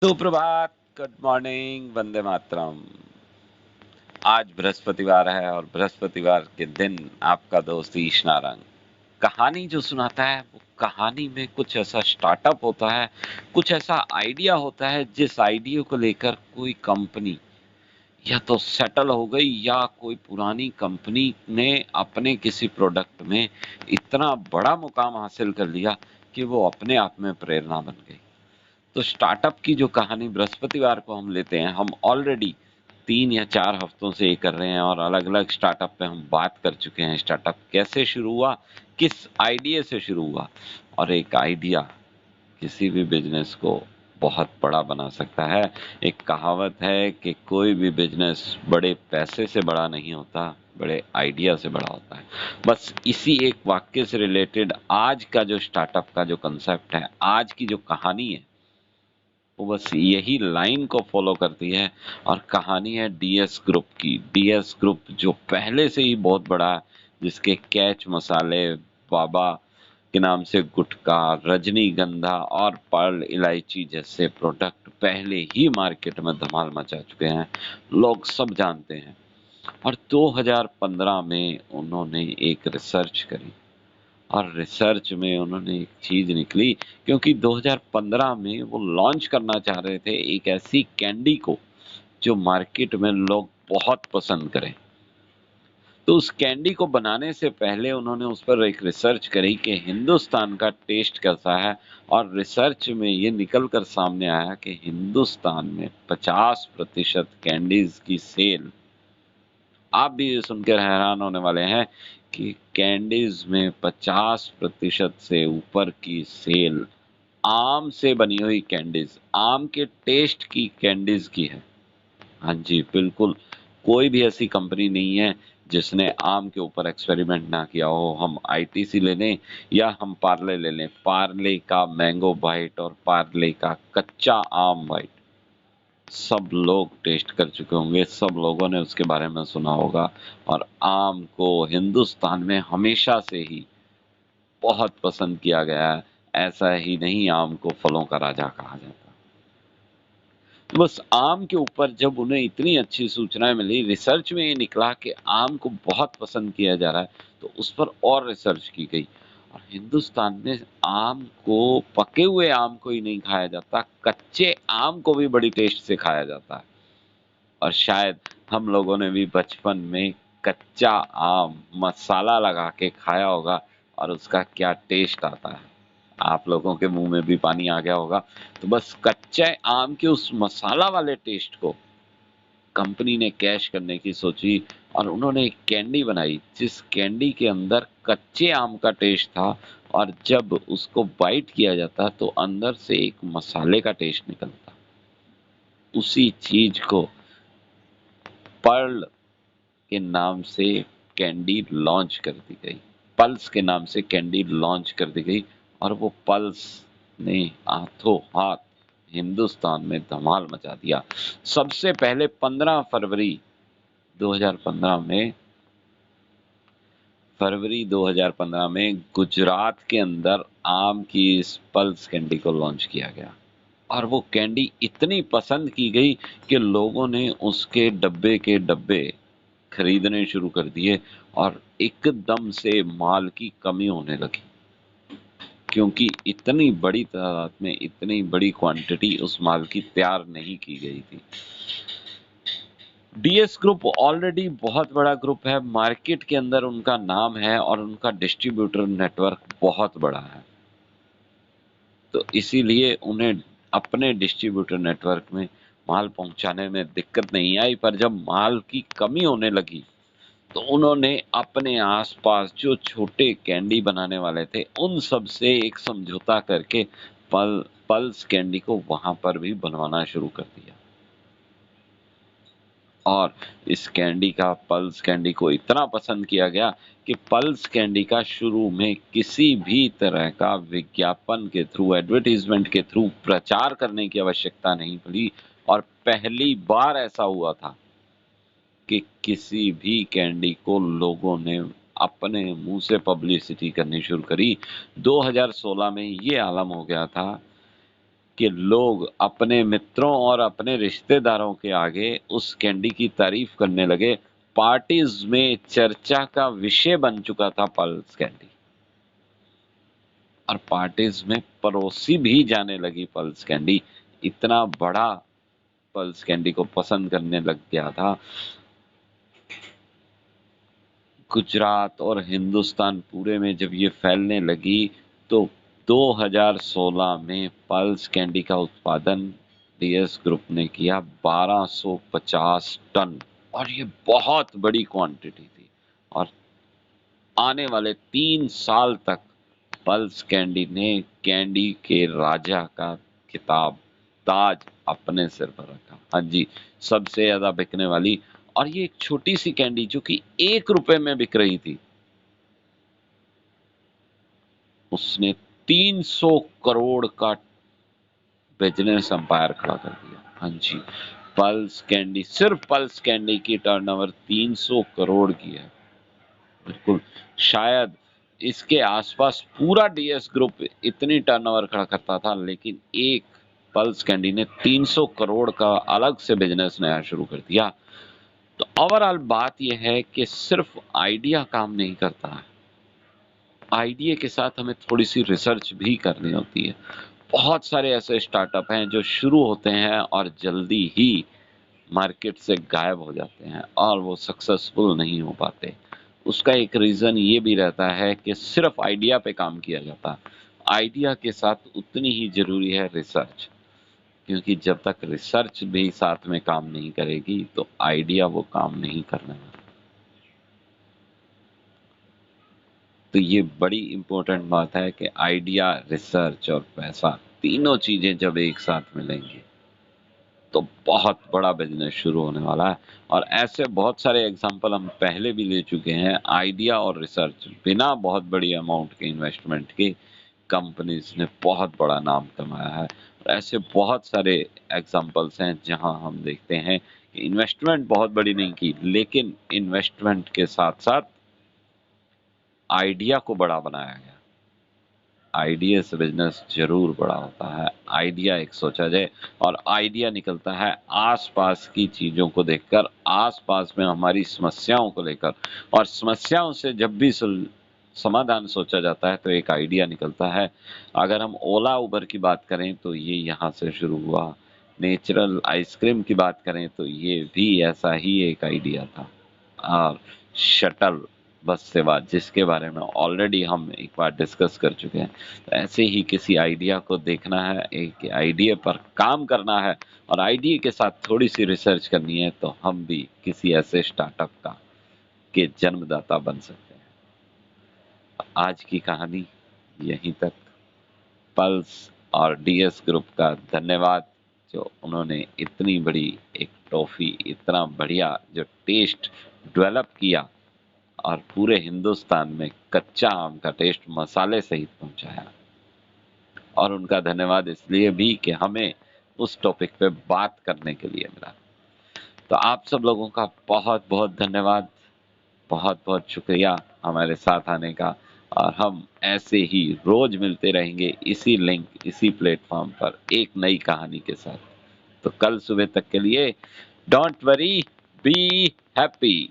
सुप्रभात, good morning, Vande Mataram. आज बृहस्पतिवार है और बृहस्पतिवार के दिन आपका दोस्त ईश नारंग कहानी जो सुनाता है, वो कहानी में कुछ ऐसा स्टार्टअप होता है, कुछ ऐसा आइडिया होता है जिस आइडिया को लेकर कोई कंपनी या तो सेटल हो गई या कोई पुरानी कंपनी ने अपने किसी प्रोडक्ट में इतना बड़ा मुकाम हासिल कर लिया कि वो अपने आप में प्रेरणा बन गई। तो स्टार्टअप की जो कहानी बृहस्पतिवार को हम लेते हैं, हम ऑलरेडी 3 या 4 हफ्तों से ये कर रहे हैं और अलग अलग स्टार्टअप पे हम बात कर चुके हैं। स्टार्टअप कैसे शुरू हुआ, किस आइडिया से शुरू हुआ, और एक आइडिया किसी भी बिजनेस को बहुत बड़ा बना सकता है। एक कहावत है कि कोई भी बिजनेस बड़े पैसे से बड़ा नहीं होता, बड़े आइडिया से बड़ा होता है। बस इसी एक वाक्य से रिलेटेड आज का जो स्टार्टअप का जो कंसेप्ट है, आज की जो कहानी है, वो बस यही लाइन को फॉलो करती है। और कहानी है डीएस ग्रुप की। डीएस ग्रुप जो पहले से ही बहुत बड़ा है, जिसके कैच मसाले, बाबा के नाम से गुटखा, रजनीगंधा और पर्ल इलायची जैसे प्रोडक्ट पहले ही मार्केट में धमाल मचा चुके हैं, लोग सब जानते हैं। और 2015 में उन्होंने एक रिसर्च करी और रिसर्च में उन्होंने एक चीज निकली, क्योंकि 2015 में वो लॉन्च करना चाह रहे थे एक ऐसी कैंडी को जो मार्केट में लोग बहुत पसंद करें। तो उस कैंडी को बनाने से पहले उन्होंने उस पर एक रिसर्च करी कि हिंदुस्तान का टेस्ट कैसा है। और रिसर्च में ये निकल कर सामने आया कि हिंदुस्तान में 50% कैंडीज की सेल, आप भी ये सुनकर हैरान होने वाले हैं कि कैंडीज में 50% से ऊपर की सेल आम से बनी हुई कैंडीज, आम के टेस्ट की कैंडीज की है। हाँ जी, बिल्कुल। कोई भी ऐसी कंपनी नहीं है जिसने आम के ऊपर एक्सपेरिमेंट ना किया हो। हम आईटीसी ले लें या हम पार्ले ले लें, पार्ले का मैंगो बाइट और पार्ले का कच्चा आम बाइट सब लोग टेस्ट कर चुके होंगे, सब लोगों ने उसके बारे में सुना होगा। और आम को हिंदुस्तान में हमेशा से ही बहुत पसंद किया गया है। ऐसा ही नहीं, आम को फलों का राजा कहा जाता है। तो बस आम के ऊपर जब उन्हें इतनी अच्छी सूचनाएं मिली, रिसर्च में ये निकला कि आम को बहुत पसंद किया जा रहा है, तो उस पर और रिसर्च की गई। और हिंदुस्तान में आम को, पके हुए आम को ही नहीं खाया जाता, कच्चे आम को भी बड़ी टेस्ट से खाया जाता है। और शायद हम लोगों ने भी बचपन में कच्चा आम मसाला लगा के खाया होगा और उसका क्या टेस्ट आता है, आप लोगों के मुंह में भी पानी आ गया होगा। तो बस कच्चे आम के उस मसाला वाले टेस्ट को कंपनी ने कैश करने की सोची और उन्होंने एक कैंडी बनाई जिस कैंडी के अंदर कच्चे आम का टेस्ट था, और जब उसको बाइट किया जाता तो अंदर से एक मसाले का टेस्ट निकलता। उसी चीज को पर्ल के नाम से कैंडी लॉन्च कर दी गई, पल्स के नाम से कैंडी लॉन्च कर दी गई। और वो पल्स ने हाथों हाथ हिंदुस्तान में धमाल मचा दिया। सबसे पहले 15 फरवरी 2015 में, गुजरात के अंदर आम की इस पल्स कैंडी को लॉन्च किया गया। और वो कैंडी इतनी पसंद की गई कि लोगों ने उसके डब्बे के डब्बे खरीदने शुरू कर दिए और एकदम से माल की कमी होने लगी, क्योंकि इतनी बड़ी तादाद में, इतनी बड़ी क्वांटिटी उस माल की तैयार नहीं की गई थी। डीएस ग्रुप ऑलरेडी बहुत बड़ा ग्रुप है, मार्केट के अंदर उनका नाम है और उनका डिस्ट्रीब्यूटर नेटवर्क बहुत बड़ा है। तो इसीलिए उन्हें अपने डिस्ट्रीब्यूटर नेटवर्क में माल पहुंचाने में दिक्कत नहीं आई। पर जब माल की कमी होने लगी तो उन्होंने अपने आसपास जो छोटे कैंडी बनाने वाले थे उन सब से एक समझौता करके पल्स कैंडी को वहां पर भी बनवाना शुरू कर दिया। और इस कैंडी का, पल्स कैंडी को इतना पसंद किया गया कि पल्स कैंडी का शुरू में किसी भी तरह का विज्ञापन के थ्रू, एडवर्टीजमेंट के थ्रू प्रचार करने की आवश्यकता नहीं पड़ी। और पहली बार ऐसा हुआ था कि किसी भी कैंडी को लोगों ने अपने मुंह से पब्लिसिटी करनी शुरू करी। 2016 में ये आलम हो गया था कि लोग अपने मित्रों और अपने रिश्तेदारों के आगे उस कैंडी की तारीफ करने लगे। पार्टीज में चर्चा का विषय बन चुका था पल्स कैंडी, और पार्टीज में परोसी भी जाने लगी पल्स कैंडी। इतना बड़ा पल्स कैंडी को पसंद करने लग गया था। गुजरात और हिंदुस्तान पूरे में जब ये फैलने लगी तो 2016 में पल्स कैंडी का उत्पादन डीएस ग्रुप ने किया 1250 टन, और ये बहुत बड़ी क्वांटिटी थी। और आने वाले 3 साल तक पल्स कैंडी ने कैंडी के राजा का खिताब, ताज अपने सिर पर रखा। हाँ जी, सबसे ज्यादा बिकने वाली। और ये एक छोटी सी कैंडी जो कि 1 रुपए में बिक रही थी, उसने 300 करोड़ का बिजनेस अंपायर खड़ा कर दिया। हाँ जी, पल्स कैंडी, सिर्फ पल्स कैंडी की टर्नओवर 300 करोड़ की है। बिल्कुल, शायद इसके आसपास पूरा डीएस ग्रुप इतनी टर्नओवर खड़ा करता था, लेकिन एक पल्स कैंडी ने 300 करोड़ का अलग से बिजनेस नया शुरू कर दिया। तो ओवरऑल बात यह है कि सिर्फ आइडिया काम नहीं करता है, आइडिया के साथ हमें थोड़ी सी रिसर्च भी करनी होती है। बहुत सारे ऐसे स्टार्टअप हैं जो शुरू होते हैं और जल्दी ही मार्केट से गायब हो जाते हैं और वो सक्सेसफुल नहीं हो पाते। उसका एक रीज़न ये भी रहता है कि सिर्फ आइडिया पे काम किया जाता है। आइडिया के साथ उतनी ही ज़रूरी है रिसर्च, क्योंकि जब तक रिसर्च भी साथ में काम नहीं करेगी तो आइडिया वो काम नहीं करने वाला। तो ये बड़ी इंपॉर्टेंट बात है कि आइडिया, रिसर्च और पैसा, तीनों चीज़ें जब एक साथ मिलेंगी तो बहुत बड़ा बिजनेस शुरू होने वाला है। और ऐसे बहुत सारे एग्जाम्पल हम पहले भी ले चुके हैं। आइडिया और रिसर्च बिना बहुत बड़ी अमाउंट के इन्वेस्टमेंट के कंपनीज ने बहुत बड़ा नाम कमाया है। और ऐसे बहुत सारे एग्जाम्पल्स हैं जहां हम देखते हैं कि इन्वेस्टमेंट बहुत बड़ी नहीं की, लेकिन इन्वेस्टमेंट के साथ साथ आइडिया को बड़ा बनाया गया। आइडिया से बिजनेस जरूर बड़ा होता है। आइडिया एक सोचा जाए और आइडिया निकलता है आसपास की चीजों को देखकर, आसपास में हमारी समस्याओं को लेकर, और समस्याओं से जब भी समाधान सोचा जाता है तो एक आइडिया निकलता है। अगर हम ओला उबर की बात करें तो ये यहाँ से शुरू हुआ। नेचुरल आइसक्रीम की बात करें तो ये भी ऐसा ही एक आइडिया था। और शटल बस सेवा, जिसके बारे में ऑलरेडी हम एक बार डिस्कस कर चुके हैं। तो ऐसे ही किसी आइडिया को देखना है, एक आइडिया पर काम करना है और आइडिया के साथ थोड़ी सी रिसर्च करनी है, तो हम भी किसी ऐसे स्टार्टअप का के जन्मदाता बन सकते हैं। आज की कहानी यहीं तक। पल्स और डीएस ग्रुप का धन्यवाद, जो उन्होंने इतनी बड़ी एक टॉफी, इतना बढ़िया जो टेस्ट डेवलप किया और पूरे हिंदुस्तान में कच्चा आम का टेस्ट मसाले सहित पहुंचाया। और उनका धन्यवाद इसलिए भी कि हमें उस टॉपिक पे बात करने के लिए मिला। तो आप सब लोगों का बहुत बहुत धन्यवाद, बहुत बहुत शुक्रिया हमारे साथ आने का। और हम ऐसे ही रोज मिलते रहेंगे इसी लिंक, इसी प्लेटफॉर्म पर एक नई कहानी के साथ। तो कल सुबह तक के लिए डोंट वरी, बी हैप्पी।